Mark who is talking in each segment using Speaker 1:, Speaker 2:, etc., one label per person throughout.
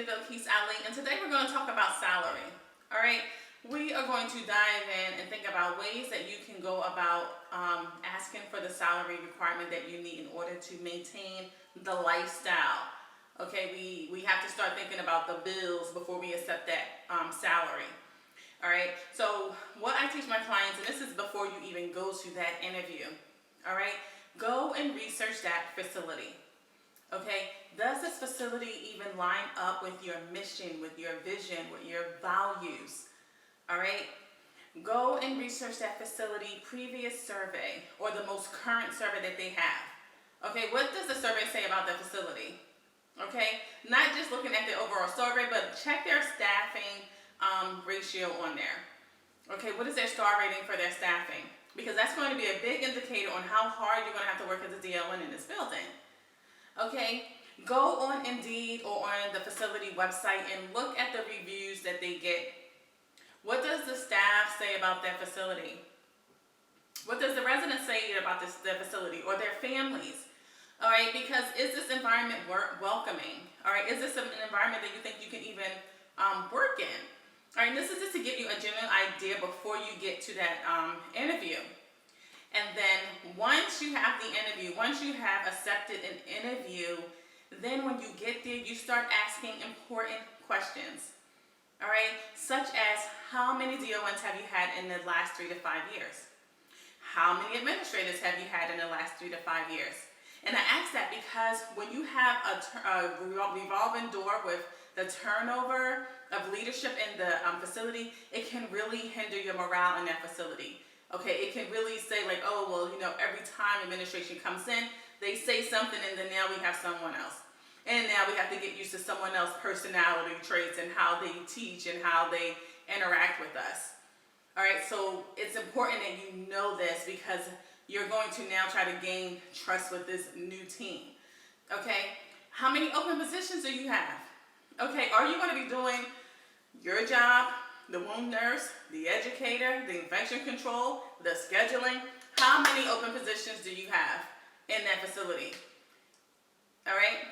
Speaker 1: Ali, and today we're going to talk about salary. All right, we are going to dive in and think about ways that you can go about asking for the salary requirement that you need in order to maintain the lifestyle. Okay, we have to start thinking about the bills before we accept that salary. All right, so what I teach my clients, and this is before you even go to that interview, all right, go and research that facility. Okay, does this facility even line up with your mission, with your vision, with your values? All right, go and research that facility previous survey or the most current survey that they have. Okay, what does the survey say about the facility? Okay, not just looking at the overall survey, but check their staffing ratio on there. Okay, what is their star rating for their staffing? Because that's going to be a big indicator on how hard you're going to have to work as a DON in this building. Okay, go on Indeed or on the facility website and look at the reviews that they get. What does the staff say about that facility? What does the residents say about their facility or their families? All right, because is this environment welcoming? All right, is this an environment that you think you can even work in? All right, and this is just to give you a general idea before you get to that interview. And then once you have the interview, once you have accepted an interview, then when you get there, you start asking important questions. All right, such as how many DONs have you had in the last 3 to 5 years? How many administrators have you had in the last 3 to 5 years? And I ask that because when you have a revolving door with the turnover of leadership in the facility, it can really hinder your morale in that facility. Okay, it can really say like, oh, well, you know, every time administration comes in, they say something and then now we have someone else. And now we have to get used to someone else's personality traits and how they teach and how they interact with us. All right, so it's important that you know this because you're going to now try to gain trust with this new team. Okay, how many open positions do you have? Okay, are you going to be doing your job, the wound nurse, the educator, the infection control, the scheduling? How many open positions do you have in that facility? All right,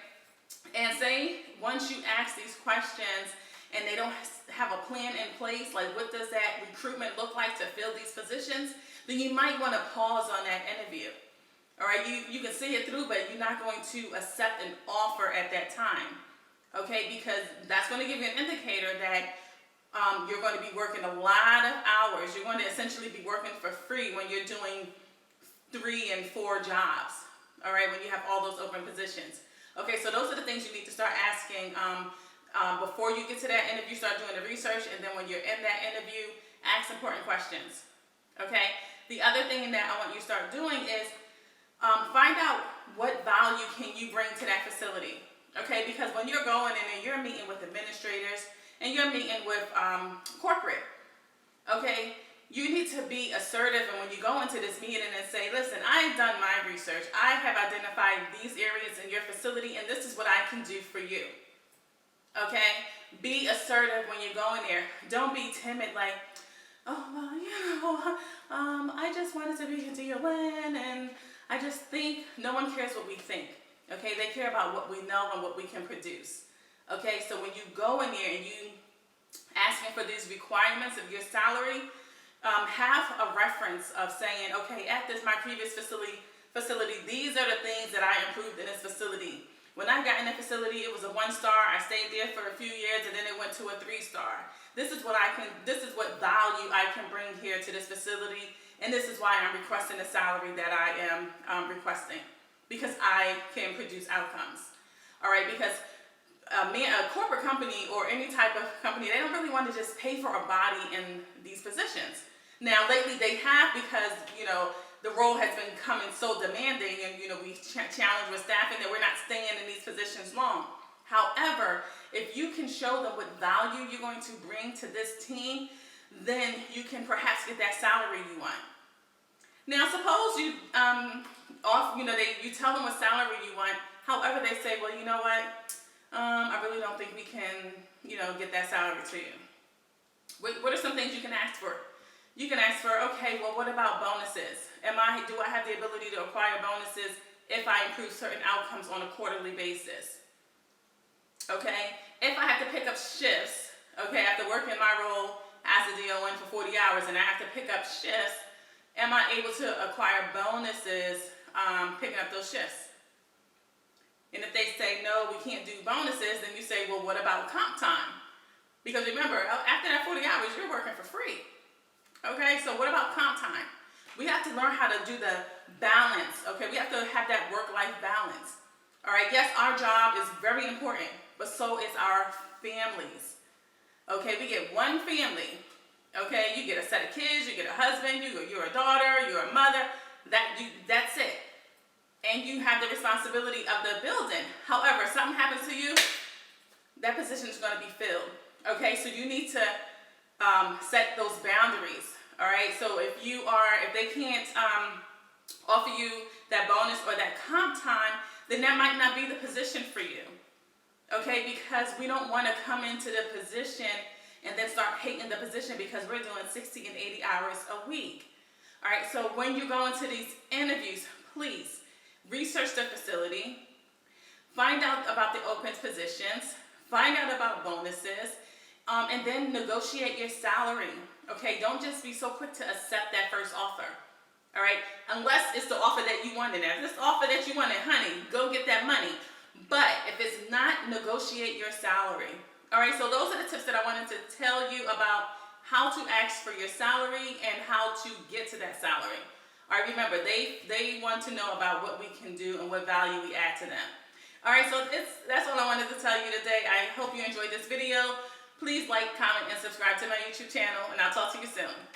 Speaker 1: and say once you ask these questions and they don't have a plan in place, like what does that recruitment look like to fill these positions, then you might want to pause on that interview. All right, you can see it through, but you're not going to accept an offer at that time. Okay, because that's going to give you an indicator that you're going to be working a lot of hours. You're going to essentially be working for free when you're doing 3 and 4 jobs. All right, when you have all those open positions. Okay, so those are the things you need to start asking before you get to that interview. Start doing the research, and then when you're in that interview, ask important questions. Okay, the other thing that I want you to start doing is find out what value can you bring to that facility. Okay, because when you're going in and you're meeting with administrators and you're meeting with corporate, okay, you need to be assertive. And when you go into this meeting and say, listen, I've done my research. I have identified these areas in your facility and this is what I can do for you. Okay, be assertive when you go in there. Don't be timid like, oh, well, you know, I just wanted to be a DON and I just think. No one cares what we think. Okay, they care about what we know and what we can produce. Okay, so when you go in there and you asking for these requirements of your salary, have a reference of saying, okay, at my previous facility, these are the things that I improved in this facility. When I got in the facility, it was a 1-star. I stayed there for a few years and then it went to a 3-star. This is what value I can bring here to this facility, and this is why I'm requesting the salary that I am requesting. Because I can produce outcomes. All right, because a corporate company or any type of company, they don't really want to just pay for a body in these positions. Now, lately they have, because, you know, the role has been becoming so demanding and, you know, we challenge with staffing that we're not staying in these positions long. However, if you can show them what value you're going to bring to this team, then you can perhaps get that salary you want. Now, suppose you you tell them what salary you want. However, they say, well, you know what? I really don't think we can, get that salary to you. What are some things you can ask for? You can ask for, okay, well, what about bonuses? Do I have the ability to acquire bonuses if I improve certain outcomes on a quarterly basis? Okay? If if I have to pick up shifts, okay, after working my role as a DON for 40 hours and I have to pick up shifts, am I able to acquire bonuses picking up those shifts? And if they say, no, we can't do bonuses, then you say, well, what about comp time? Because remember, after that 40 hours, you're working for free. Okay, so what about comp time? We have to learn how to do the balance, okay? We have to have that work-life balance. All right, yes, our job is very important, but so is our families. Okay, we get one family. Okay, you get a set of kids, you get a husband, you're a daughter, you're a mother, that's it. And you have the responsibility of the building. However, something happens to you, that position is going to be filled. Okay, so you need to set those boundaries. All right, so if they can't offer you that bonus or that comp time, then that might not be the position for you. Okay, because we don't want to come into the position and then start hating the position because we're doing 60 and 80 hours a week. All right, so when you go into these interviews, please research the facility, find out about the open positions, find out about bonuses, and then negotiate your salary. Okay, don't just be so quick to accept that first offer. All right, unless it's the offer that you wanted. If it's the offer that you wanted, honey, go get that money. But if it's not, negotiate your salary. All right, so those are the tips that I wanted to tell you about how to ask for your salary and how to get to that salary. All right, remember, they want to know about what we can do and what value we add to them. All right, so that's all I wanted to tell you today. I hope you enjoyed this video. Please like, comment, and subscribe to my YouTube channel, and I'll talk to you soon.